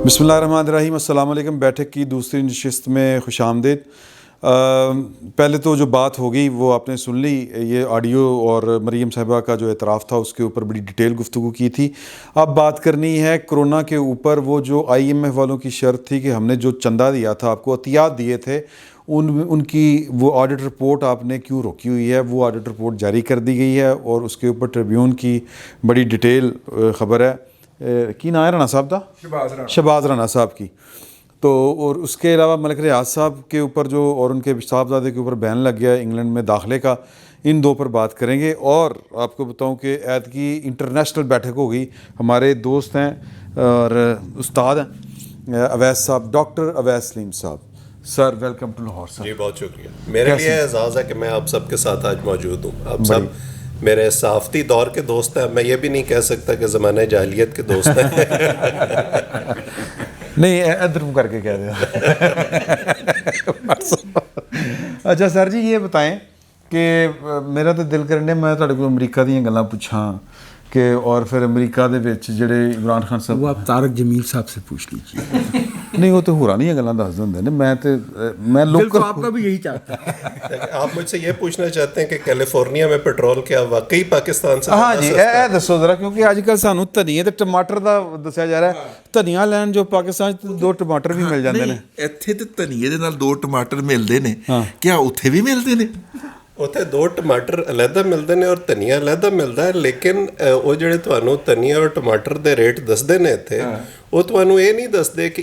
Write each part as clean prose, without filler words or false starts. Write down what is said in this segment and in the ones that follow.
بسم اللہ الرحمن الرحیم. السلام علیکم. بیٹھک کی دوسری نشست میں خوش آمدید. پہلے تو جو بات ہوگی وہ آپ نے سن لی. یہ آڈیو اور مریم صاحبہ کا جو اعتراف تھا اس کے اوپر بڑی ڈیٹیل گفتگو کی تھی. اب بات کرنی ہے کرونا کے اوپر. وہ جو IMF والوں کی شرط تھی کہ ہم نے جو چندہ دیا تھا, آپ کو عطیات دیے تھے, ان کی وہ آڈٹ رپورٹ آپ نے کیوں روکی ہوئی ہے. وہ آڈٹ رپورٹ جاری کر دی گئی ہے اور اس کے اوپر ٹریبیون کی بڑی ڈیٹیل خبر ہے. کی نام ہے رانا صاحب دا, شہباز رانا صاحب کی. تو اور اس کے علاوہ ملک ریاض صاحب کے اوپر جو اور ان کے صاحبزادے کے اوپر بین لگ گیا انگلینڈ میں داخلے کا. ان دو پر بات کریں گے. اور آپ کو بتاؤں کہ عید کی انٹرنیشنل بیٹھک ہوگی. ہمارے دوست ہیں اور استاد ہیں اویس صاحب, ڈاکٹر اویس سلیم صاحب. Sir welcome to Lahore. Sir ji بہت شکریہ. میرے لیے اعزاز ہے کہ میں آپ سب کے ساتھ آج موجود ہوں. آپ سب میرے صحافتی دور کے دوست ہیں. میں یہ بھی نہیں کہہ سکتا کہ زمانہ جاہلیت کے دوست ہیں. نہیں ادھر کر کے کہہ دیں. اچھا سر جی یہ بتائیں کہ میرا تو دل کرنے میں تھوڑے کو امریکہ دیا گلاں پوچھاں کہ اور پھر امریکہ دے وچ جڑے عمران خان صاحب, وہ آپ طارق جمیل صاحب سے پوچھ لیجیے. نہیں وہ تو ہورانی گلاں دس دے نے. میں لوکل آپ کا بھی یہی چاہتا ہے. آپ مجھ سے یہ پوچھنا چاہتے ہیں کہ کیلیفورنیا میں پیٹرول کیا واقعی پاکستان سے؟ ہاں جی اے دسو ذرا, کیونکہ اج کل سانو دھنیے تے ٹماٹر دا دسیا جا رہا ہے. دھنیا لین جو پاکستان دو ٹماٹر بھی مل جاندے نے. ਇੱਥੇ ਤੇ ਧਨੀਏ ਦੇ ਨਾਲ ਦੋ ਟਮਾਟਰ ਮਿਲਦੇ ਨੇ, ਕਿਆ ਉੱਥੇ ਵੀ ਮਿਲਦੇ ਨੇ? ਉੱਥੇ ਦੋ ਟਮਾਟਰ ਅਲੱਗਾ ਮਿਲਦੇ ਨੇ ਔਰ ਧਨੀਆ ਅਲੱਗਾ ਮਿਲਦਾ ਹੈ. ਲੇਕਿਨ ਉਹ ਜਿਹੜੇ ਤੁਹਾਨੂੰ ਧਨੀਆ ਔਰ ਟਮਾਟਰ ਦੇ ਰੇਟ ਦੱਸਦੇ ਨੇ ਇੱਥੇ, ਉਹ ਤੁਹਾਨੂੰ ਇਹ ਨਹੀਂ ਦੱਸਦੇ ਕਿ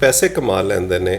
ਪੈਸੇ ਕਮਾ ਲੈਂਦੇ ਨੇ.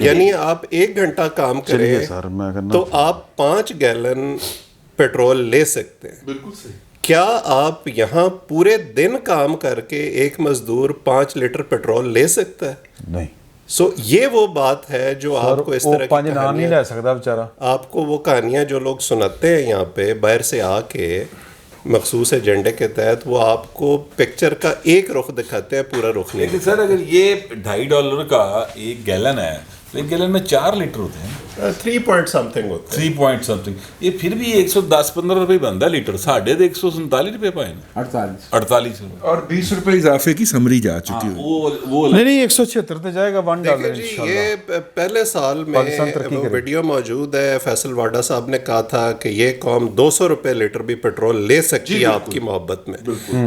یعنی آپ 1 گھنٹہ کام کریں تو آپ 5 گیلن پیٹرول لے سکتے ہیں. ਬਿਲਕੁਲ ਸਹੀ. کیا آپ یہاں پورے دن کام کر کے ایک مزدور 5 لیٹر پیٹرول لے سکتا ہے؟ نہیں. سو یہ وہ بات ہے جو آپ کو اس طرح کی نام نہیں لے سکتا بیچارہ. آپ کو وہ کہانیاں جو لوگ سناتے ہیں یہاں پہ باہر سے آ کے مخصوص ایجنڈے کے تحت, وہ آپ کو پکچر کا ایک رخ دکھاتے ہیں, پورا رخ نہیں. لیکن سر اگر یہ $2.5 کا 1 گیلن ہے تو 1 گیلن میں 4 لیٹر ہوتے ہیں. 3 point something ہوتے ہیں. 3 point something. یہ پھر بھی 110-15 روپے بنتا لیٹر. ساڑھے تو 147 روپے پائے نا, 48 روپے اور 20 روپے اضافے کی سمری جا چکی ہے. وہ نہیں 176 تے جائے گا $1 جی. یہ پہلے سال میں ویڈیو موجود ہے. فیصل واڈا صاحب نے کہا تھا کہ یہ قوم 200 روپے لیٹر بھی پیٹرول لے سکتی ہے آپ کی محبت میں.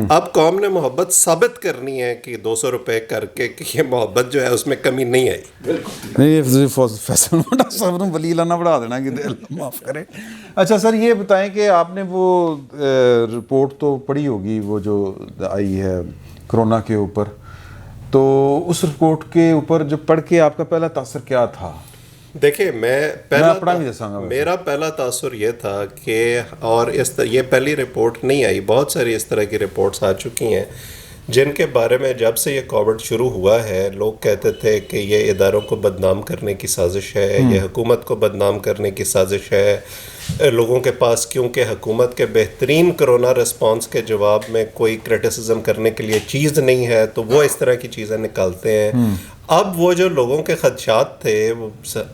اب قوم نے محبت ثابت کرنی ہے کہ 200 روپے کر کے کہ یہ محبت جو ہے اس میں کمی نہیں آئی. نہیں فیصل واڈا صاحب نے ولیلہ نہ بڑھا دینا کہ اللہ معاف کرے. اچھا سر یہ بتائیں کہ آپ نے وہ رپورٹ تو پڑھی ہوگی وہ جو آئی ہے کرونا کے اوپر, تو اس رپورٹ کے اوپر جو پڑھ کے آپ کا پہلا تاثر کیا تھا؟ دیکھیں میرا پہلا تاثر یہ تھا کہ, اور یہ پہلی رپورٹ نہیں آئی, بہت ساری اس طرح کی رپورٹس آ چکی ہیں جن کے بارے میں جب سے یہ کووڈ شروع ہوا ہے لوگ کہتے تھے کہ یہ اداروں کو بدنام کرنے کی سازش ہے, یہ حکومت کو بدنام کرنے کی سازش ہے. لوگوں کے پاس کیونکہ حکومت کے بہترین کرونا رسپانس کے جواب میں کوئی کرٹیسزم کرنے کے لیے چیز نہیں ہے تو وہ اس طرح کی چیزیں نکالتے ہیں. اب وہ جو لوگوں کے خدشات تھے وہ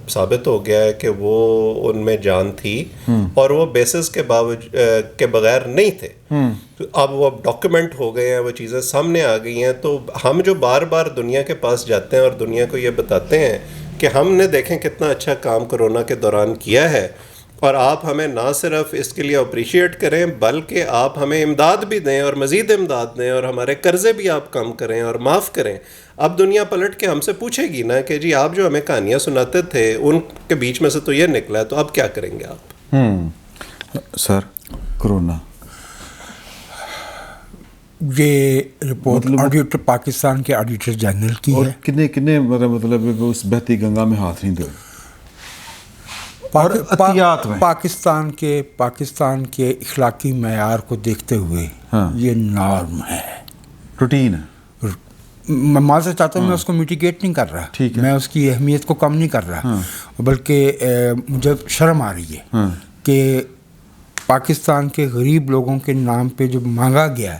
ثابت ہو گیا ہے کہ وہ ان میں جان تھی اور وہ بیسس کے بغیر نہیں تھے. اب وہ ڈاکیومنٹ ہو گئے ہیں, وہ چیزیں سامنے آ گئی ہیں. تو ہم جو بار بار دنیا کے پاس جاتے ہیں اور دنیا کو یہ بتاتے ہیں کہ ہم نے دیکھیں کتنا اچھا کام کرونا کے دوران کیا ہے, اور آپ ہمیں نہ صرف اس کے لیے اپریشیٹ کریں بلکہ آپ ہمیں امداد بھی دیں اور مزید امداد دیں اور ہمارے قرضے بھی آپ کم کریں اور معاف کریں. اب دنیا پلٹ کے ہم سے پوچھے گی نا کہ جی آپ جو ہمیں کہانیاں سناتے تھے ان کے بیچ میں سے تو یہ نکلا ہے, تو اب کیا کریں گے آپ؟ سر کرونا یہ رپورٹ آڈیٹر پاکستان کے آڈیٹر جنرل کی ہے. کتنے مطلب اس بہتی گنگا میں ہاتھ نہیں دے. پاکستان کے اخلاقی معیار کو دیکھتے ہوئے یہ نارم ہے, روٹین ہے. میں معذرت چاہتا ہوں, میں اس کو میٹیگیٹ نہیں کر رہا, میں اس کی اہمیت کو کم نہیں کر رہا, بلکہ مجھے شرم آ رہی ہے کہ پاکستان کے غریب لوگوں کے نام پہ جو مانگا گیا ہے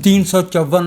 354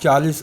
40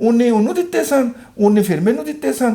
ਉਹਨੇ ਉਹਨੂੰ ਦਿੱਤੇ ਸਨ, ਉਹਨੇ ਫਿਰ ਮੈਨੂੰ ਦਿੱਤੇ ਸਨ,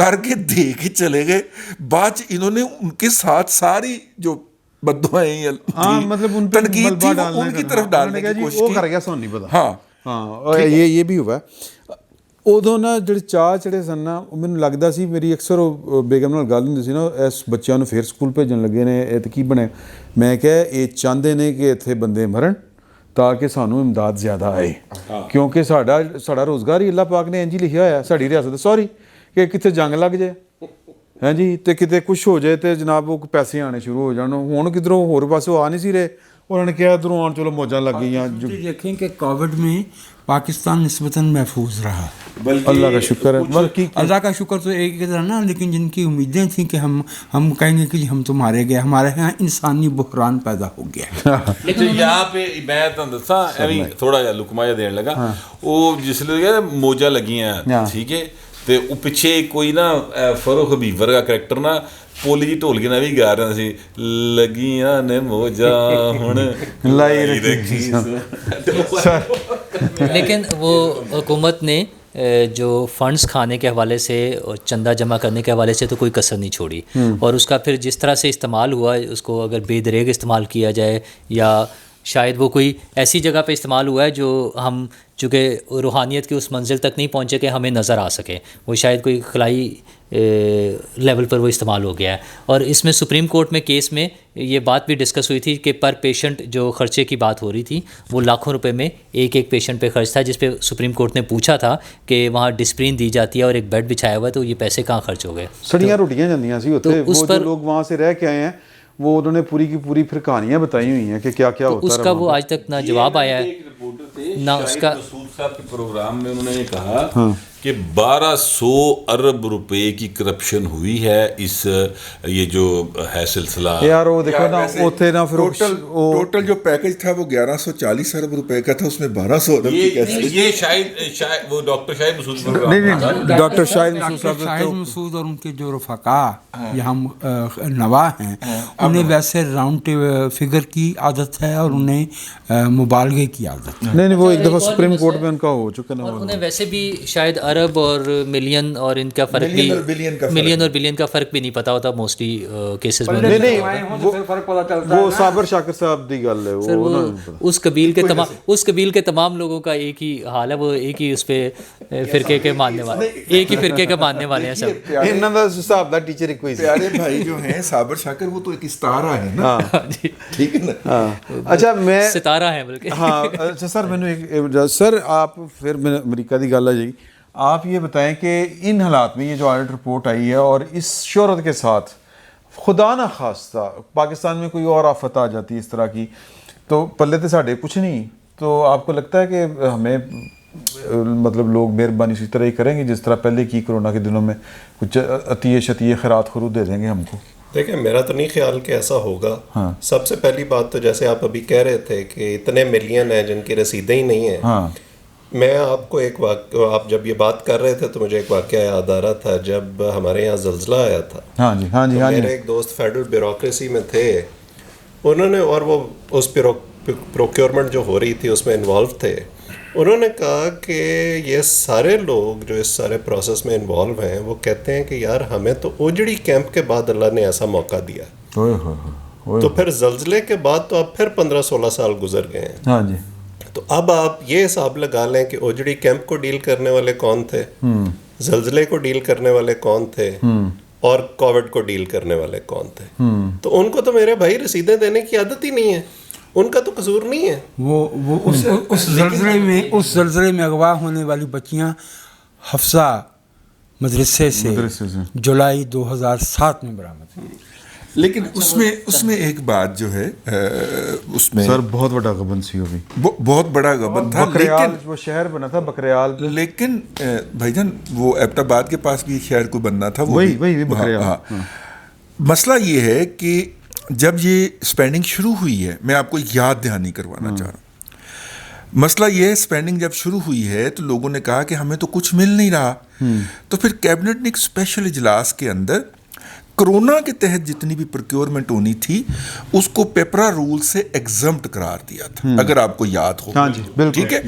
کر کے دے کے چلے گئے. بعد انہوں نے ان کے ساتھ ساری جو بددعائیں مطلب ان پہ تنقید تھی وہ ان کی طرف ڈالنے کی کوشش کی. وہ کر گیا سو نہیں پتا. ہاں یہ بھی ہوا. ਉਦੋਂ ਨਾ ਜਿਹੜੇ ਚਾਹ ਚੜੇ ਸਨ ਨਾ, ਉਹ ਮੈਨੂੰ ਲੱਗਦਾ ਸੀ, ਮੇਰੀ ਅਕਸਰ ਉਹ ਬੇਗਮ ਨਾਲ ਗੱਲ ਹੁੰਦੀ ਸੀ ਨਾ, ਇਸ ਬੱਚਿਆਂ ਨੂੰ ਫਿਰ ਸਕੂਲ ਭੇਜਣ ਲੱਗੇ ਨੇ, ਇਹ ਤਾਂ ਕੀ ਬਣਿਆ. ਮੈਂ ਕਿਹਾ ਇਹ ਚਾਹੁੰਦੇ ਨੇ ਕਿ ਇੱਥੇ ਬੰਦੇ ਮਰਨ ਤਾਂ ਕਿ ਸਾਨੂੰ ਇਮਦਾਦ ਜ਼ਿਆਦਾ ਆਏ, ਕਿਉਂਕਿ ਸਾਡਾ ਰੋਜ਼ਗਾਰ ਹੀ ਅੱਲਾਹ ਪਾਕ ਨੇ ਇੰਝ ਹੀ ਲਿਖਿਆ ਹੋਇਆ ਸਾਡੀ ਰਿਆਸਤ, ਸੌਰੀ, ਕਿ ਕਿਤੇ ਜੰਗ ਲੱਗ ਜਾਏ ਹੈਂ ਜੀ, ਤੇ ਕਿਤੇ ਕੁਛ ਹੋ ਜਾਏ ਤੇ ਜਨਾਬ ਉਹ ਪੈਸੇ ਆਣੇ ਸ਼ੁਰੂ ਹੋ ਜਾਣ. ਹੁਣ ਕਿਧਰੋਂ ਹੋਰ ਪਾਸੋਂ ਆ ਨਹੀਂ ਸੀ ਰਹੇ, انہوں نے کہا ادھروں آن چلو موجاں لگ گئی. دیکھیں کہ کووڈ میں پاکستان نسبتاً محفوظ رہا. اللہ کا شکر ہے. اللہ کا شکر تو ایک طرح نا، لیکن جن کی امیدیں تھیں کہ ہم کہیں گے کہ ہم تو مارے گئے، ہمارے یہاں انسانی بحران پیدا ہو گیا. لیکن یہاں پہ میں تمہیں دساں ایویں تھوڑا جہا لکما جہا دین لگا. وہ جس لیے موجاں لگیاں ٹھیک ہے، تے وہ پیچھے کوئی نا فروخ حبیب ورگا کریکٹر نا پولی جی ڈھولکی نہ بھی گا رہا سی، لگیاں نے موجاں ہن لائی رکھی. لیکن وہ حکومت نے جو فنڈز کھانے کے حوالے سے اور چندہ جمع کرنے کے حوالے سے تو کوئی کسر نہیں چھوڑی، اور اس کا پھر جس طرح سے استعمال ہوا، اس کو اگر بے دریغ استعمال کیا جائے یا شاید وہ کوئی ایسی جگہ پہ استعمال ہوا ہے جو ہم چونکہ روحانیت کی اس منزل تک نہیں پہنچے کہ ہمیں نظر آ سکے، وہ شاید کوئی خلائی لیول پر وہ استعمال ہو گیا ہے. اور اس میں سپریم کورٹ میں کیس میں یہ بات بھی ڈسکس ہوئی تھی کہ پر پیشنٹ جو خرچے کی بات ہو رہی تھی وہ لاکھوں روپے میں ایک پیشنٹ پہ خرچ تھا، جس پہ سپریم کورٹ نے پوچھا تھا کہ وہاں ڈسپرین دی جاتی ہے اور ایک بیڈ بچھایا ہوا ہے، تو یہ پیسے کہاں خرچ ہو گئے. سڑیاں روٹیاں جاندیاں سی ہوتے، وہ جو لوگ وہاں سے رہ کے آئے ہیں وہ انہوں نے پوری کی پوری پھر کہانیاں بتائی ہوئی ہیں کہ کیا کیا ہوتا ہے. اس کا وہ آج تک نہ جواب آیا ہے نہ اس کا. مسعود صاحب کے پروگرام میں انہوں نے کہا کہ 1200 ارب روپے کی کرپشن ہوئی ہے اس یہ جو ہے سلسلہ. یار وہ دیکھو نا اوتھے نا پھر ٹوٹل جو پیکج تھا وہ 1140 ارب روپے کا تھا، اس میں 1200 ارب کی کیسے. یہ شاید وہ ڈاکٹر شاہد مسعود نہیں ڈاکٹر شاہد مسعود اور ان کے جو رفقا یہاں نواں ہیں انہیں ویسے راؤنڈ فگر کی عادت ہے اور انہیں مبالغے کی عادت ہے. نہیں وہ ایک دفعہ سپریم کورٹ میں ان کا ہو چکا نا. انہیں ویسے بھی شاید ارب اور ملین اور ان کا فرق بھی، ملین اور بلین کا فرق بھی نہیں پتا ہوتا موسٹلی کیسز میں. نہیں وہ صابر شاکر صاحب دی گل ہے. اس قبیل کے تمام لوگوں کا ایک ہی حال ہے، وہ ایک ہی اس پہ فرقے کے ماننے والے، ایک ہی فرقے کے ماننے والے ہیں سب. انہاں دا حساب دا ٹیچر ایک کوئی پیارے بھائی جو ہیں صابر شاکر وہ تو ایک ستارہ ہے نا. ٹھیک ہے نا. اچھا میں ستارہ ہیں بلکہ. ہاں اچھا سر میں نے سر آپ پھر امریکہ کی گل آ جائے گی. آپ یہ بتائیں کہ ان حالات میں یہ جو آڈٹ رپورٹ آئی ہے اور اس شہرت کے ساتھ خدا نہ خواستہ پاکستان میں کوئی اور آفت آ جاتی ہے اس طرح کی، تو پلے تو ساڑھے کچھ نہیں، تو آپ کو لگتا ہے کہ ہمیں مطلب لوگ مہربانی اسی طرح ہی کریں گے جس طرح پہلے کی کرونا کے دنوں میں کچھ عطیے شتیے خیرات خرود دے دیں گے ہم کو؟ دیکھیں میرا تو نہیں خیال کہ ایسا ہوگا. سب سے پہلی بات تو جیسے آپ ابھی کہہ رہے تھے کہ اتنے ملین ہیں جن کی رسیدیں ہی نہیں ہیں. میں آپ کو ایک واقعہ، آپ جب یہ بات کر رہے تھے تو مجھے ایک واقعہ یاد آ رہا تھا. جب ہمارے یہاں زلزلہ آیا تھا، میرے ایک دوست فیڈرل بیوروکریسی میں تھے، انہوں نے، اور وہ اس پروکیورمنٹ جو ہو رہی تھی اس میں انوالو تھے، انہوں نے کہا کہ یہ سارے لوگ جو اس سارے پروسیس میں انوالو ہیں وہ کہتے ہیں کہ یار ہمیں تو اوجڑی کیمپ کے بعد اللہ نے ایسا موقع دیا، تو پھر زلزلے کے بعد تو اب پھر 15-16 سال گزر گئے ہیں. ہاں جی. تو اب آپ یہ حساب لگا لیں کہ اوجڑی کیمپ کو ڈیل کرنے والے کون تھے، زلزلے کو ڈیل کرنے والے کون تھے، اور کووڈ کو ڈیل کرنے والے کون تھے. تو ان کو تو میرے بھائی رسیدیں دینے کی عادت ہی نہیں ہے، ان کا تو قصور نہیں ہے. وہ اس زلزلے میں اغوا ہونے والی بچیاں حفصہ مدرسے سے جولائی 2007 میں برآمد ہوئی. لیکن اس میں ایک بات جو ہے اس میں سر بہت بڑا غبن سی ہوگی، بہت بڑا غبن تھا. لیکن وہ شہر بنا تھا بکریال، لیکن بھائی جان وہ ایبٹ آباد کے پاس بھی شہر کو بننا تھا، وہی بکریال. مسئلہ یہ ہے کہ جب یہ اسپینڈنگ شروع ہوئی ہے، میں آپ کو یاد دہانی کروانا چاہ رہا ہوں. مسئلہ یہ ہے اسپینڈنگ جب شروع ہوئی ہے تو لوگوں نے کہا کہ ہمیں تو کچھ مل نہیں رہا، تو پھر کیبنٹ نے ایک اسپیشل اجلاس کے اندر کرونا کے تحت جتنی بھی پروکیورمنٹ ہونی تھی اس کو پیپرا رول سے ایگزمپٹ قرار دیا تھا، اگر آپ کو یاد ہو. ٹھیک ہے،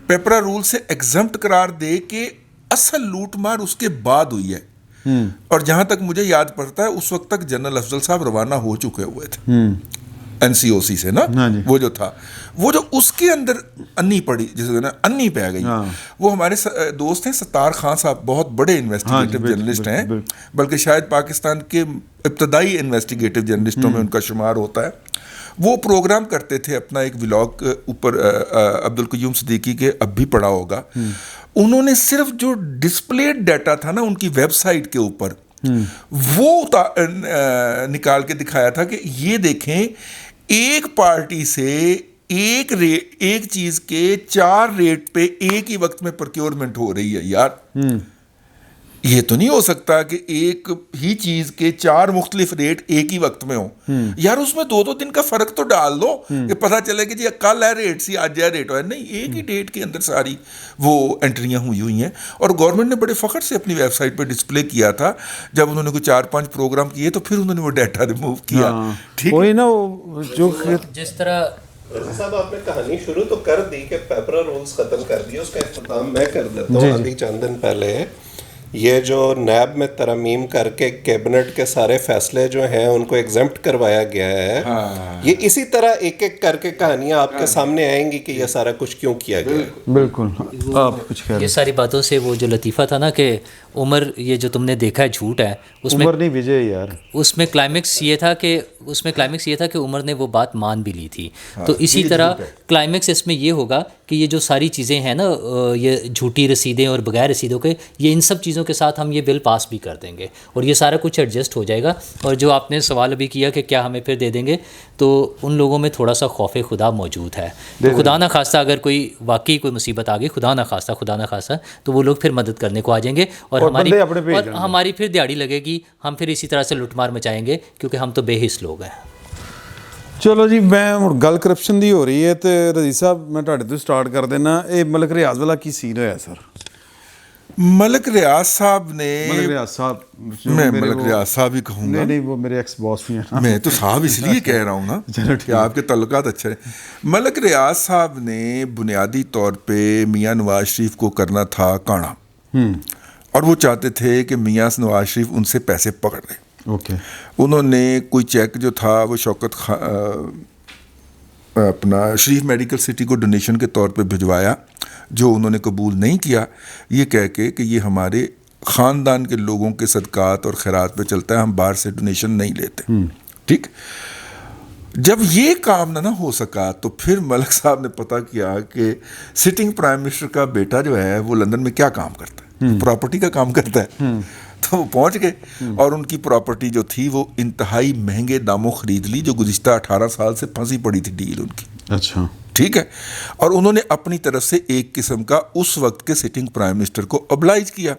پیپرا رول سے ایگزمپٹ قرار دے کے اصل لوٹ مار اس کے بعد ہوئی ہے. اور جہاں تک مجھے یاد پڑتا ہے اس وقت تک جنرل افضل صاحب روانہ ہو چکے ہوئے تھے NCOC سے نا, وہ جو تھا, وہ جو اس کے اندر انی پڑی, جسے نا انی پہ گئی, وہ ہمارے دوست ہیں ستار خان صاحب, بہت بڑے انویسٹیگیٹو جرنلسٹ ہیں, بلکہ شاید پاکستان کے ابتدائی انویسٹیگیٹو جرنلسٹوں میں ان کا شمار ہوتا ہے. وہ پروگرام کرتے تھے اپنا ایک ولاگ اوپر, عبدالقیوم صدیقی کے اب بھی پڑا ہوگا. انہوں نے صرف جو ڈسپلیڈ ڈیٹا تھا نا ان کی ویب سائٹ کے اوپر, وہ نکال کے دکھایا تھا کہ یہ دیکھیں ایک پارٹی سے ایک چیز کے 4 ریٹ پہ ایک ہی وقت میں پروکیورمنٹ ہو رہی ہے. یار یہ تو نہیں ہو سکتا کہ ایک ہی چیز کے 4 مختلف ریٹ ایک ہی وقت میں ہوں. یار اس میں 2 دن کا فرق تو ڈال دو کہ پتہ چلے کہ جی کل ہے ریٹ سی, آج ہے ریٹ ہے. نہیں, ایک ہی ڈیٹ کے اندر ساری وہ انٹریاں ہوئی ہیں. اور گورنمنٹ نے بڑے فخر سے اپنی ویب سائٹ پہ ڈسپلے کیا تھا. جب انہوں نے کوئی 4-5 پروگرام کیے تو پھر انہوں نے وہ ڈیٹا ریموو کیا. ٹھیک وہی نا, جو جس طرح صاحب آپ نے کہانی شروع تو کر دی کہ پیپرا رولز ختم کر دیا, اس کا اختتام میں کر دیتا ہوں. ابھی چند دن پہلے یہ جو نیب میں ترمیم کر کے کیبنٹ کے سارے فیصلے جو ہیں ان کو ایگزمپٹ کروایا گیا ہے, یہ اسی طرح ایک ایک کر کے کہانیاں آپ کے سامنے آئیں گی کہ یہ سارا کچھ کیوں کیا گیا. بالکل, آپ کچھ کہہ رہے یہ ساری باتوں سے وہ جو لطیفہ تھا نا کہ عمر یہ جو تم نے دیکھا ہے جھوٹ ہے, اس میں عمر نہیں وجے یار, اس میں کلائمیکس یہ تھا کہ عمر نے وہ بات مان بھی لی تھی. تو اسی طرح کلائمیکس اس میں یہ ہوگا کہ یہ جو ساری چیزیں ہیں نا, یہ جھوٹی رسیدیں اور بغیر رسیدوں کے, یہ ان سب چیزوں کے ساتھ ہم یہ بل پاس بھی کر دیں گے اور یہ سارا کچھ ایڈجسٹ ہو جائے گا. اور جو آپ نے سوال ابھی کیا کہ کیا ہمیں پھر دے دیں گے, تو ان لوگوں میں تھوڑا سا خوف خدا موجود ہے. تو خدا نہ خواستہ اگر کوئی واقعی کوئی مصیبت آ گئی, خدا نہ خواستہ, تو وہ لوگ پھر مدد کرنے کو آ جائیں گے اور ہماری پھر دیہڑی لگے گی. ہم پھر اسی طرح سے لٹ مار مچائیں گے کیونکہ ہم تو بے حس لوگ ہیں. چلو جی, میں ہوں گل کرپشن دی ہو رہی ہے تو رضی صاحب میں تہاڈے تو سٹارٹ کر دینا. یہ ملک ریاض والا کی سین ہویا سر؟ ملک ریاض صاحب نے, ملک ریاض صاحب, میں ملک ریاض صاحب ہی کہوں گا, نہیں وہ میرے ایکس باس بھی ہیں. میں تو صاحب اس لیے کہہ رہا ہوں نا کہ آپ کے تعلقات اچھے ہیں. ملک ریاض صاحب نے بنیادی طور پہ میاں نواز شریف کو کرنا تھا کانا, اور وہ چاہتے تھے کہ میاں نواز شریف ان سے پیسے پکڑ لیں. انہوں نے کوئی چیک جو تھا وہ شوکت اپنا شریف میڈیکل سٹی کو ڈونیشن کے طور پہ بھجوایا, جو انہوں نے قبول نہیں کیا, یہ کہہ کے کہ یہ ہمارے خاندان کے لوگوں کے صدقات اور خیرات پہ چلتا ہے, ہم باہر سے ڈونیشن نہیں لیتے. ٹھیک, جب یہ کام نہ ہو سکا تو پھر ملک صاحب نے پتہ کیا کہ سٹنگ پرائم منسٹر کا بیٹا جو ہے وہ لندن میں کیا کام کرتا ہے, پراپرٹی کا کام کرتا ہے. تو وہ پہنچ گئے اور ان کی پراپرٹی جو تھی وہ انتہائی مہنگے داموں خرید لی, جو گزشتہ 18 سال سے پھنسی پڑی تھی ڈیل ان کی. اچھا, ٹھیک ہے, اور انہوں نے اپنی طرف سے ایک قسم کا اس وقت کے سٹنگ پرائم منسٹر کو oblige کیا.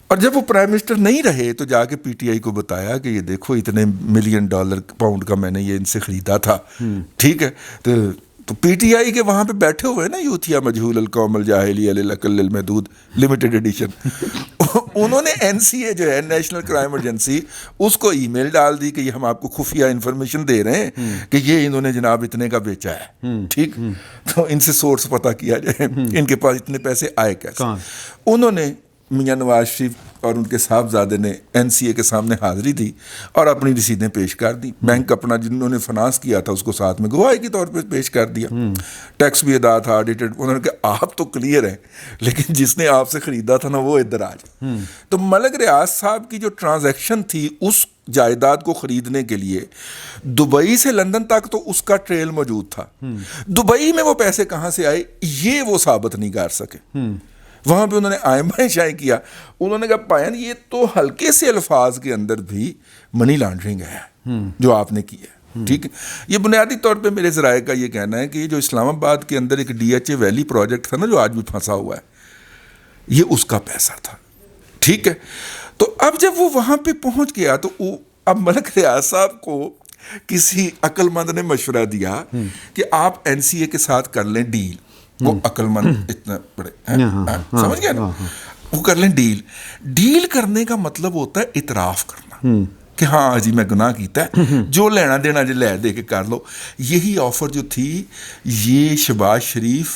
اور جب وہ پرائم منسٹر نہیں رہے تو جا کے پی ٹی آئی کو بتایا کہ یہ دیکھو اتنے $1 ملین پاؤنڈ کا میں نے یہ ان سے خریدا تھا. ٹھیک ہے, تو پی ٹی آئی کے وہاں پہ بیٹھے ہوئے نا یوتھیا مجہول القوم الجاہلی العقل المحدود لمیٹڈ ایڈیشن, انہوں نے NCA جو ہے نیشنل کرائم ایجنسی, اس کو ای میل ڈال دی کہ یہ ہم آپ کو خفیہ انفارمیشن دے رہے ہیں کہ یہ انہوں نے جناب اتنے کا بیچا ہے. ٹھیک, تو ان سے سورس پتہ کیا جائے ان کے پاس اتنے پیسے آئے کیسے. انہوں نے میاں نواز شریف اور ان کے صاحبزادے نے NCA کے سامنے حاضری دی اور اپنی رسیدیں پیش کر دی. بینک اپنا جنہوں نے فنانس کیا تھا اس کو ساتھ میں گواہی کے طور پہ پیش کر دیا. ٹیکس بھی ادا تھا, آڈیٹڈ. انہوں نے کہا آپ تو کلیئر ہیں, لیکن جس نے آپ سے خریدا تھا نا وہ ادھر آ جائے. تو ملک ریاض صاحب کی جو ٹرانزیکشن تھی اس جائیداد کو خریدنے کے لیے دبئی سے لندن تک تو اس کا ٹریل موجود تھا. دبئی میں وہ پیسے کہاں سے آئے یہ وہ ثابت نہیں کر سکے. وہاں پہ انہوں نے آئمہ شائع کیا. انہوں نے کہا پائن یہ تو ہلکے سے الفاظ کے اندر بھی منی لانڈرنگ ہے جو آپ نے کی ہے. ٹھیک ہے, یہ بنیادی طور پہ میرے ذرائع کا یہ کہنا ہے کہ یہ جو اسلام آباد کے اندر ایک DHA ویلی پروجیکٹ تھا نا جو آج بھی پھنسا ہوا ہے, یہ اس کا پیسہ تھا. ٹھیک ہے, تو اب جب وہ وہاں پہ پہنچ گیا تو اب ملک ریاض صاحب کو کسی عقل مند نے مشورہ دیا کہ آپ NCA کے ساتھ کر لیں ڈیل. وہ عقل مند اتنا بڑے سمجھ گیا نا, وہ کر لیں ڈیل. ڈیل کرنے کا مطلب ہوتا ہے اعتراف کرنا کہ ہاں جی میں گناہ کیتا ہے, جو لینا دینا جو لے دے کے کر لو. یہی آفر جو تھی یہ شہباز شریف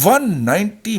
190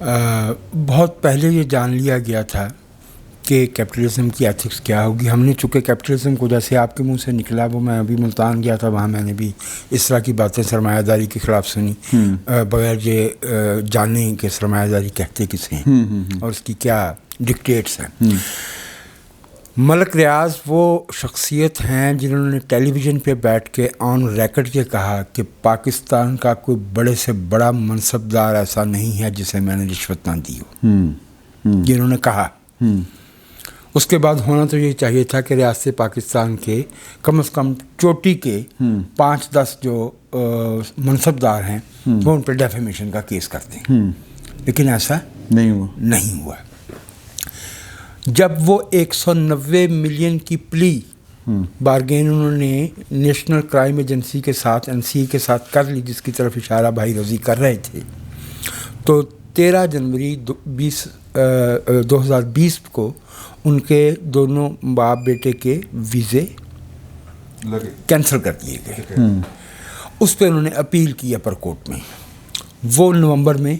بہت پہلے یہ جان لیا گیا تھا کہ کیپٹلزم کی ایتھکس کیا ہوگی. ہم نے چونکہ کیپٹلزم کو جیسے آپ کے منہ سے نکلا, وہ میں ابھی ملتان گیا تھا, وہاں میں نے بھی اس طرح کی باتیں سرمایہ داری کے خلاف سنی, بغیر یہ جاننے کہ سرمایہ داری کہتے کسے ہیں اور اس کی کیا ڈکٹیٹس ہیں. ملک ریاض وہ شخصیت ہیں جنہوں نے ٹیلی ویژن پہ بیٹھ کے آن ریکارڈ یہ کہا کہ پاکستان کا کوئی بڑے سے بڑا منصبدار ایسا نہیں ہے جسے میں نے رشوت نہ دی ہو. جنہوں نے کہا. اس کے بعد ہونا تو یہ چاہیے تھا کہ ریاست پاکستان کے کم از کم چوٹی کے 5-10 جو منصبدار ہیں وہ ان پہ ڈیفیمیشن کا کیس کرتے ہیں, لیکن ایسا نہیں ہوا. جب وہ 190 ملین کی پلی بارگین انہوں نے نیشنل کرائم ایجنسی کے ساتھ NCA کے ساتھ کر لی, جس کی طرف اشارہ بھائی رضی کر رہے تھے, تو 13 جنوری 2020 کو ان کے دونوں باپ بیٹے کے ویزے کینسل کر دیے گئے. اس پہ انہوں نے اپیل کی اپر کورٹ میں. وہ نومبر میں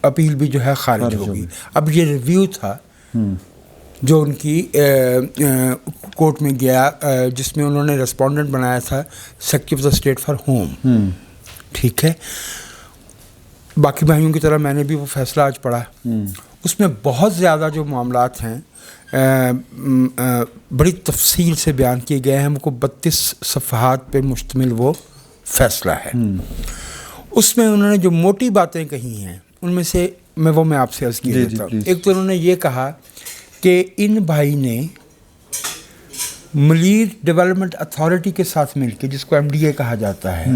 اپیل بھی جو ہے خارج ہوگی. اب یہ ریویو تھا جو ان کی کورٹ میں گیا, جس میں انہوں نے ریسپونڈنٹ بنایا تھا secretary of the state for home. ٹھیک ہے, باقی بھائیوں کی طرح میں نے بھی وہ فیصلہ آج پڑھا. اس میں بہت زیادہ جو معاملات ہیں بڑی تفصیل سے بیان کیے گئے ہیں. ہم کو 32 صفحات پہ مشتمل وہ فیصلہ ہے. اس میں انہوں نے جو موٹی باتیں کہی ہیں ان میں سے میں آپ سے عرض کیا دیتا ہوں. ایک تو انہوں نے یہ کہا کہ ان بھائی نے ملیر ڈیولپمنٹ اتھارٹی کے ساتھ مل کے, جس کو MDA کہا جاتا ہے,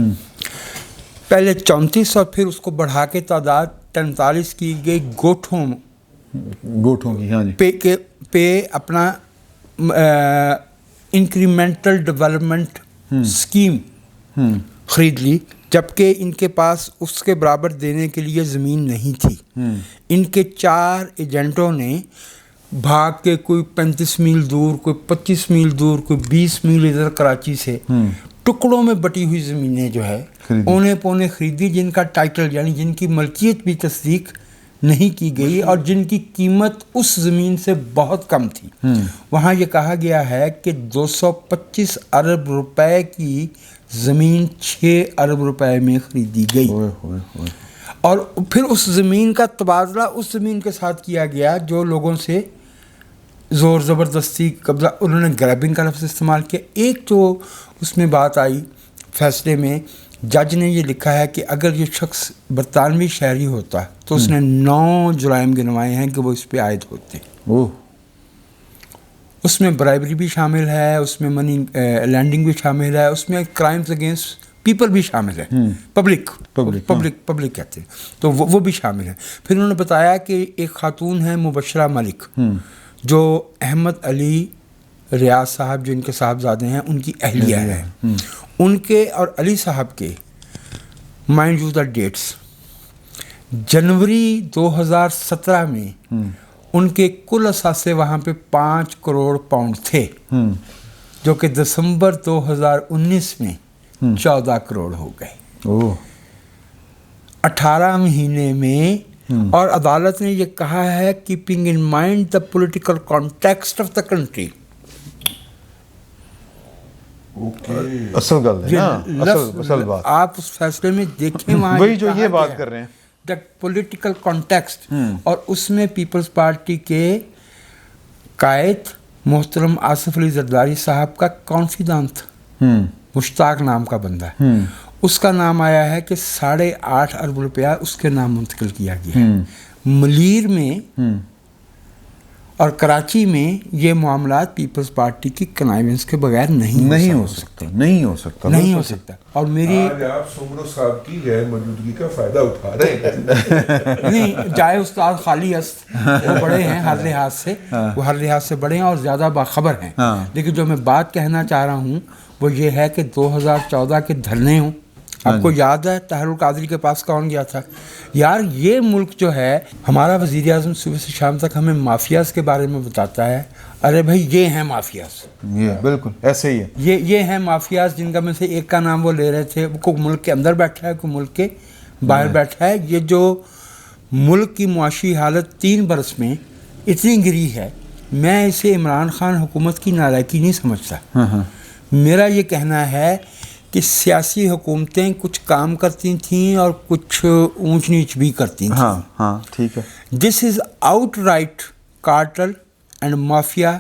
پہلے 34 اور پھر اس کو بڑھا کے تعداد 43 کی گئی گوٹھوں کی پہ اپنا انکریمنٹل ڈیولپمنٹ اسکیم خرید لی, جبکہ ان کے پاس اس کے برابر دینے کے لیے زمین نہیں تھی. ان کے 4 ایجنٹوں نے بھاگ کے کوئی 35 میل دور, کوئی 25 میل دور, کوئی 20 میل ادھر کراچی سے ٹکڑوں میں بٹی ہوئی زمینیں جو ہے اونے پونے خریدی, جن کا ٹائٹل یعنی جن کی ملکیت بھی تصدیق نہیں کی گئی اور جن کی قیمت اس زمین سے بہت کم تھی. وہاں یہ کہا گیا ہے کہ 225 ارب روپے کی زمین 6 ارب روپے میں خریدی گئی, اور پھر اس زمین کا تبادلہ اس زمین کے ساتھ کیا گیا جو لوگوں سے زور زبردستی قبضہ, انہوں نے گریبنگ کا لفظ استعمال کیا. ایک جو اس میں بات آئی فیصلے میں, جج نے یہ لکھا ہے کہ اگر یہ شخص برطانوی شہری ہوتا تو اس نے 9 جرائم گنوائے ہیں کہ وہ اس پہ عائد ہوتے. اس میں برائبری بھی شامل ہے, اس میں منی لینڈنگ بھی شامل ہے, اس میں کرائمز اگینسٹ پیپل بھی شامل ہے, پبلک کہتے ہیں, تو وہ بھی شامل ہے. پھر انہوں نے بتایا کہ ایک خاتون ہے مبشرہ ملک, جو احمد علی ریاض صاحب جو ان کے صاحبزادے ہیں ان کی اہلیہ ہے. ان کے اور علی صاحب کے مائنڈ یو دا ڈیٹس, جنوری 2017 میں ان کے کل اثاثے وہاں پہ 5 کروڑ پاؤنڈ تھے, جو کہ دسمبر 2019 میں 14 کروڑ ہو گئے 18 مہینے میں. اور عدالت نے یہ کہا ہے keeping in mind the political context of the country. اصل بات آپ اس فیصلے میں دیکھیں, وہاں وہی جو یہ بات کر رہے ہیں, دا پولیٹیکل کانٹیکسٹ. اور اس میں پیپلز پارٹی کے قائد محترم آصف علی زرداری صاحب کا کانفیڈنٹ مشتاق نام کا بندہ, اس کا نام آیا ہے کہ 8.5 ارب روپیہ اس کے نام منتقل کیا گیا ہے. ملیر میں اور کراچی میں یہ معاملات پیپلز پارٹی کی کنائیونس کے بغیر نہیں ہو سکتا. اور میری آپ سمرو صاحب کی غیر موجودگی کا فائدہ اٹھا رہے ہیں. نہیں, جائے استاد خالی است, وہ بڑے ہیں ہر لحاظ سے, وہ ہر لحاظ سے بڑے ہیں اور زیادہ باخبر ہیں. لیکن جو میں بات کہنا چاہ رہا ہوں وہ یہ ہے کہ 2014 کے دھرنے ہوں, آپ کو یاد ہے طاہر القادری کے پاس کون گیا تھا؟ یار یہ ملک جو ہے, ہمارا وزیر اعظم صبح سے شام تک ہمیں مافیاز کے بارے میں بتاتا ہے. ارے بھائی یہ ہیں مافیاز, بالکل ایسے ہی ہے. یہ ہیں مافیاز جن کا میں سے ایک کا نام وہ لے رہے تھے, کوئی ملک کے اندر بیٹھا ہے, کوئی ملک کے باہر بیٹھا ہے. یہ جو ملک کی معاشی حالت 3 برس میں اتنی گری ہے, میں اسے عمران خان حکومت کی نالائکی نہیں سمجھتا. میرا یہ کہنا ہے کہ سیاسی حکومتیں کچھ کام کرتی تھیں اور کچھ اونچ نیچ بھی کرتی تھیں. ہاں ٹھیک ہے. This is outright cartel and mafia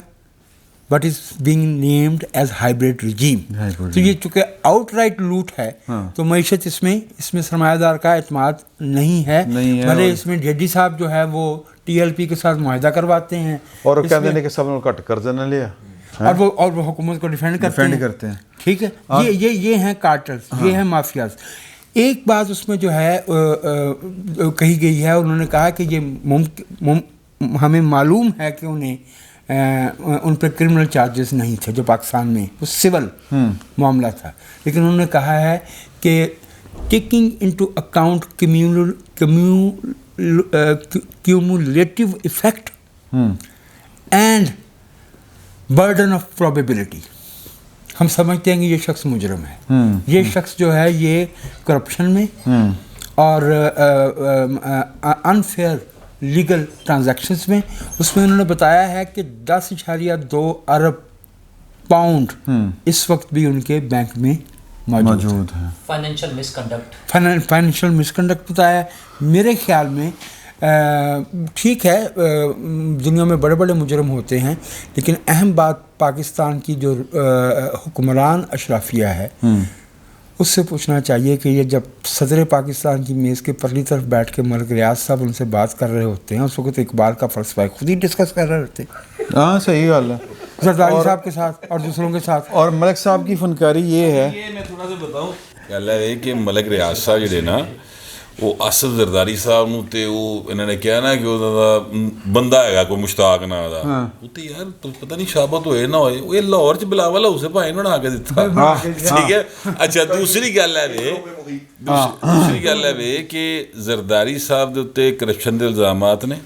but is being named as hybrid regime. تو یہ چونکہ آؤٹ رائٹ لوٹ ہے تو معیشت اس میں سرمایہ دار کا اعتماد نہیں ہے. بھلے اس میں جیڈی صاحب جو ہے وہ ٹی ایل پی کے ساتھ معاہدہ کرواتے ہیں اور کہتے ہیں کہ سب نے کٹ قرضہ نہ لیا اور وہ حکومت کو ڈیفینڈ کرتے ہیں. ٹھیک ہے, یہ ہیں کارٹلز, یہ ہیں مافیاز. ایک بات اس میں جو ہے کہی گئی ہے, انہوں نے کہا کہ یہ ہمیں معلوم ہے کہ انہیں ان پہ کرمنل چارجز نہیں تھے جو پاکستان میں وہ سول معاملہ تھا, لیکن انہوں نے کہا ہے کہ taking into account cumulative effect and burden of probability, ہم سمجھتے ہیں کہ یہ شخص مجرم ہے. یہ شخص جو ہے یہ کرپشن میں اور انفیئر لیگل ٹرانزیکشنز میں, اس میں انہوں نے بتایا ہے کہ 10.2 ارب پاؤنڈ اس وقت بھی ان کے بینک میں موجود ہیں. فائنینشیل مس کنڈکٹ بتایا ہے. میرے خیال میں ٹھیک ہے دنیا میں بڑے بڑے مجرم ہوتے ہیں, لیکن اہم بات پاکستان کی جو حکمران اشرافیہ ہے اس سے پوچھنا چاہیے کہ یہ جب صدر پاکستان کی میز کے پرلی طرف بیٹھ کے ملک ریاض صاحب ان سے بات کر رہے ہوتے ہیں, اس وقت اقبال کا فلسفہ خود ہی ڈسکس کر رہے ہوتے ہیں. ہاں صحیح بات ہے, زرداری صاحب کے ساتھ اور دوسروں کے ساتھ. اور ملک صاحب کی فنکاری یہ ہے, یہ میں تھوڑا سا بتاؤں کہ ملک ریاض صاحب جڑے نا وہ اسد زرداری صاحب نو تے وہ انہوں نے کہا نا کہ وہ بندہ ہے کوئی مشتاق نا دا وہ تے یار پتہ نہیں شابت ہوئے نہ ہوئے وہ لاہور چ بلاول ہاؤس بھائی بنا کے دیتا. ٹھیک ہے. اچھا دوسری گل ہے وے کہ زرداری صاحب دے تے کرپشن دے الزامات نے,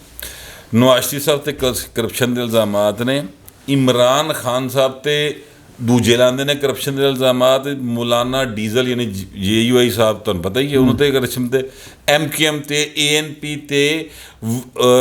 نواز شریف صاحب تے کرپشن دے الزامات نے, عمران خان صاحب تے دوجے لاندے نے کرپشن دے الزامات, مولانا ڈیزل یعنی جے یو آئی صاحب تمہیں پتہ ہی ہے انہوں تے کرپشن تے, ایم کیو ایم تے اے این پی تے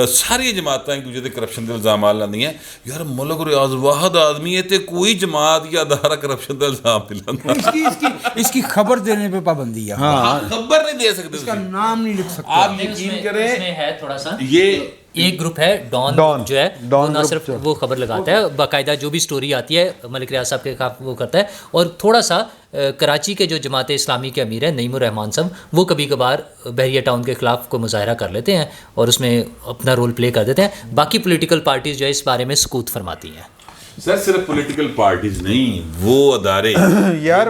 ساری جماعتیں ایک دوجے تے کرپشن دے الزامات لاندی ہیں. یار ملک ریاض واحد آدمی ہے تے کوئی جماعت یا ادارہ کرپشن دے الزام نہیں لاندا. اس کی خبر دینے پہ پابندی ہے. خبر نہیں دے سکتے, اس کا نام نہیں لکھ سکتے. آپ یقین کریں ہے تھوڑا سا یہ ایک گروپ ہے ڈان جو ہے وہ نہ صرف وہ خبر لگاتا ہے, باقاعدہ جو بھی سٹوری آتی ہے ملک ریاض صاحب کے خلاف وہ کرتا ہے, اور تھوڑا سا کراچی کے جو جماعت اسلامی کے امیر ہیں نعیم الرحمان صاحب وہ کبھی کبھار بحریہ ٹاؤن کے خلاف کوئی مظاہرہ کر لیتے ہیں اور اس میں اپنا رول پلے کر دیتے ہیں. باقی پولیٹیکل پارٹیز جو ہے اس بارے میں سکوت فرماتی ہیں. سر صرف پولیٹیکل پارٹیز نہیں, وہ ادارے یار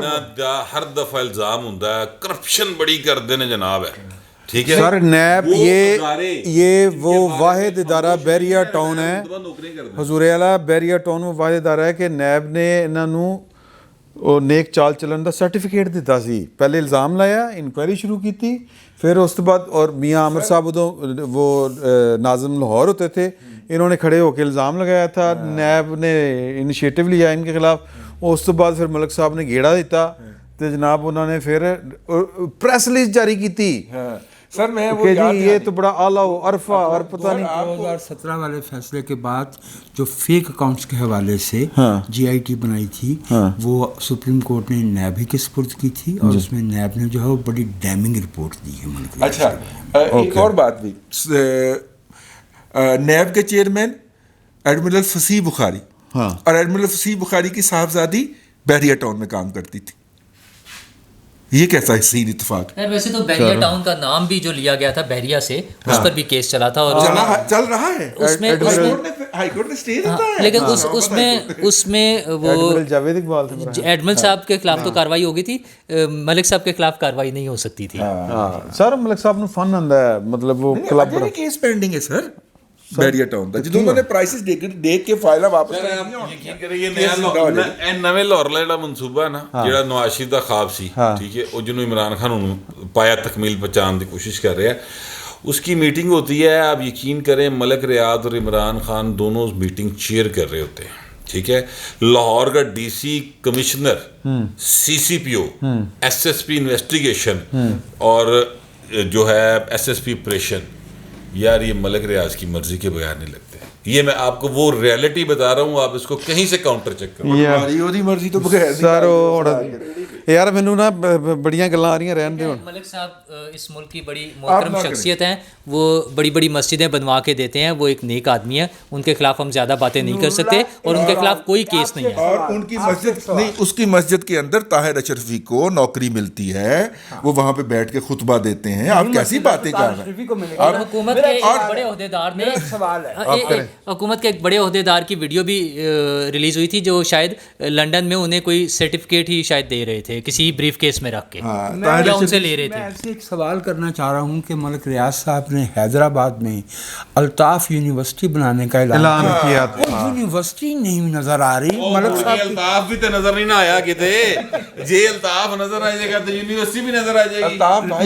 ہر دفعہ الزام ہوتا ہے کرپشن بڑی کرتے ہیں جناب ہے. ٹھیک ہے سر نیب یہ وہ واحد ادارہ بحریہ ٹاؤن ہے, حضور اعلیٰ بحریہ ٹاؤن میں واحد ادارہ ہے کہ نیب نے انہاں نو نیک چال چلن دا سرٹیفکیٹ دیتا سی. پہلے الزام لایا, انکوائری شروع کی تھی, پھر اس کے بعد اور میاں عامر صاحب ادو وہ ناظم لاہور ہوتے تھے, انہوں نے کھڑے ہو کے الزام لگایا تھا, نیب نے انیشیٹو لیا ان کے خلاف. اس کے بعد پھر ملک صاحب نے گھیڑا دیتا تو جناب انہوں نے پھر پریس ریلیز جاری کی تھی. سر میں وہ کہ جی یہ تو بڑا اعلیٰ عرفہ اور پتہ نہیں. 2017 والے فیصلے کے بعد جو فیک اکاؤنٹس کے حوالے سے جی آئی ٹی بنائی تھی وہ سپریم کورٹ نے نیب ہی کے سپرد کی تھی, اور اس میں نیب نے جو ہے وہ بڑی ڈیمنگ رپورٹ دی ہے. اچھا ایک اور بات بھی, نیب کے چیئرمین ایڈمرل فصیح بخاری اور ایڈمرل فصیح بخاری کی صاحبزادی بحریہ ٹاؤن میں کام کرتی تھی. یہ کیسا حسین اتفاق ہے. ویسے تو بحریہ ٹاؤن کا نام بھی جو لیا گیا تھا بحریہ سے, اس پر بھی کیس چلا تھا اور چل رہا ہے, اس میں ہائی کورٹ نے اسٹے دیتا ہے, لیکن اس میں وہ جاوید اقبال ایڈمرل صاحب کے خلاف تو کاروائی ہو گئی تھی, ملک صاحب کے خلاف کاروائی نہیں ہو سکتی تھی. سر ملک صاحب نو فن آندا ہے, مطلب وہ کلب کیس پینڈنگ ہے سر بحریہ ٹاؤن دا, جدوں انہوں نے پرائسز دیکھ کے فائلہ واپس یقین کریں یہ نویں لاہور کا جڑا منصوبہ ہے نا, جڑا نواز شریف دا خواب سی, ٹھیک ہے, وہ جنوں عمران خان انہوں پایا تکمیل پہنچان دی کوشش کر رہے ہیں. اس کی میٹنگ ہوتی ہے, آپ یقین کریں ملک ریاض اور عمران خان دونوں میٹنگ چیئر کر رہے ہوتے ہیں. ٹھیک ہے, لاہور کا ڈی سی کمشنر, سی سی پی او, ایس ایس پی انویسٹیگیشن اور جو ہے SSP آپریشن، یار یہ ملک ریاض کی مرضی کے بغیر نہیں لگتے. یہ میں آپ کو وہ ریالٹی بتا رہا ہوں, آپ اس کو کہیں سے کاؤنٹر چیک کرو. ਉਹਦੀ ਮਰਜ਼ੀ ਤੋਂ ਬਗੈਰ سر یار مینوں نا بڑیاں گلاں آ رہی رہن دے. ملک صاحب اس ملک کی بڑی محترم شخصیت ہیں, وہ بڑی بڑی مسجدیں بنوا کے دیتے ہیں, وہ ایک نیک آدمی ہے, ان کے خلاف ہم زیادہ باتیں نہیں کر سکتے اور ان کے خلاف کوئی کیس نہیں ہے. اور ان کی مسجد نہیں, اس کی مسجد کے اندر طاہر اشرفی کو نوکری ملتی ہے, وہ وہاں پہ بیٹھ کے خطبہ دیتے ہیں. آپ کیسی باتیں کر رہے ہیں؟ اور حکومت کے ایک بڑے عہدیدار نے حکومت کے ایک بڑے عہدیدار کی ویڈیو بھی ریلیز ہوئی تھی, جو شاید لنڈن میں انہیں کوئی سرٹیفکیٹ ہی شاید دے رہے تھے کسی بریف کیس میں رکھ کے, یا ان سے لے رہے تھے. میں ایسے ایک سوال کرنا چاہ رہا ہوں کہ ملک ریاض صاحب نے حیدرآباد میں الطاف یونیورسٹی بنانے کا اعلان کیا تھا, یونیورسٹی نہیں نظر آ رہی. ملک صاحب الطاف بھی تو نظر نہیں نہ آیا کتے, جی الطاف نظر آ جائے گا تو یونیورسٹی بھی نظر آ جائے گی.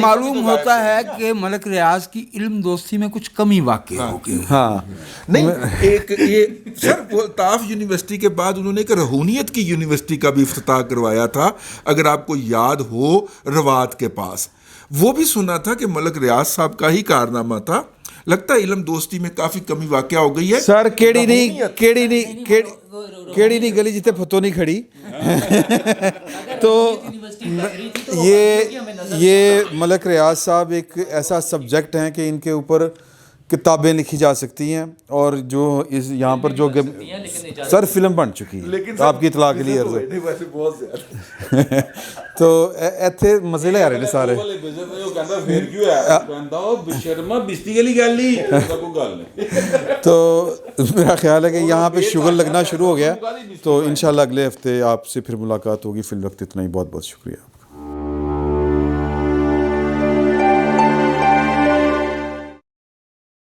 معلوم ہوتا ہے کہ ملک ریاض کی علم دوستی میں کچھ کمی واقع ہو گئی. ہاں نہیں, ایک یہ سر وہ الطاف یونیورسٹی کے بعد انہوں نے ایک روحانیت کی یونیورسٹی کا بھی افتتاح کروایا تھا, اگر آپ کو یاد ہو, روات کے پاس. وہ بھی سنا تھا کہ ملک ریاض صاحب کا ہی کارنامہ تھا. لگتا ہے علم دوستی میں کافی کمی واقع ہو گئی ہے. سر کیڑی نہیں گلی جتے پھتو نہیں کھڑی. تو یہ ملک ریاض صاحب ایک ایسا سبجیکٹ ہیں کہ ان کے اوپر کتابیں لکھی جا سکتی ہیں, اور جو اس یہاں پر جو سر فلم بن چکی ہے, آپ کی اطلاع کے لیے عرض ہے. تو ایتھے مزے لے آ رہے ہیں سارے. تو میرا خیال ہے کہ یہاں پہ شغل لگنا شروع ہو گیا, تو انشاءاللہ اگلے ہفتے آپ سے پھر ملاقات ہوگی. فی الوقت اتنا ہی, بہت بہت شکریہ.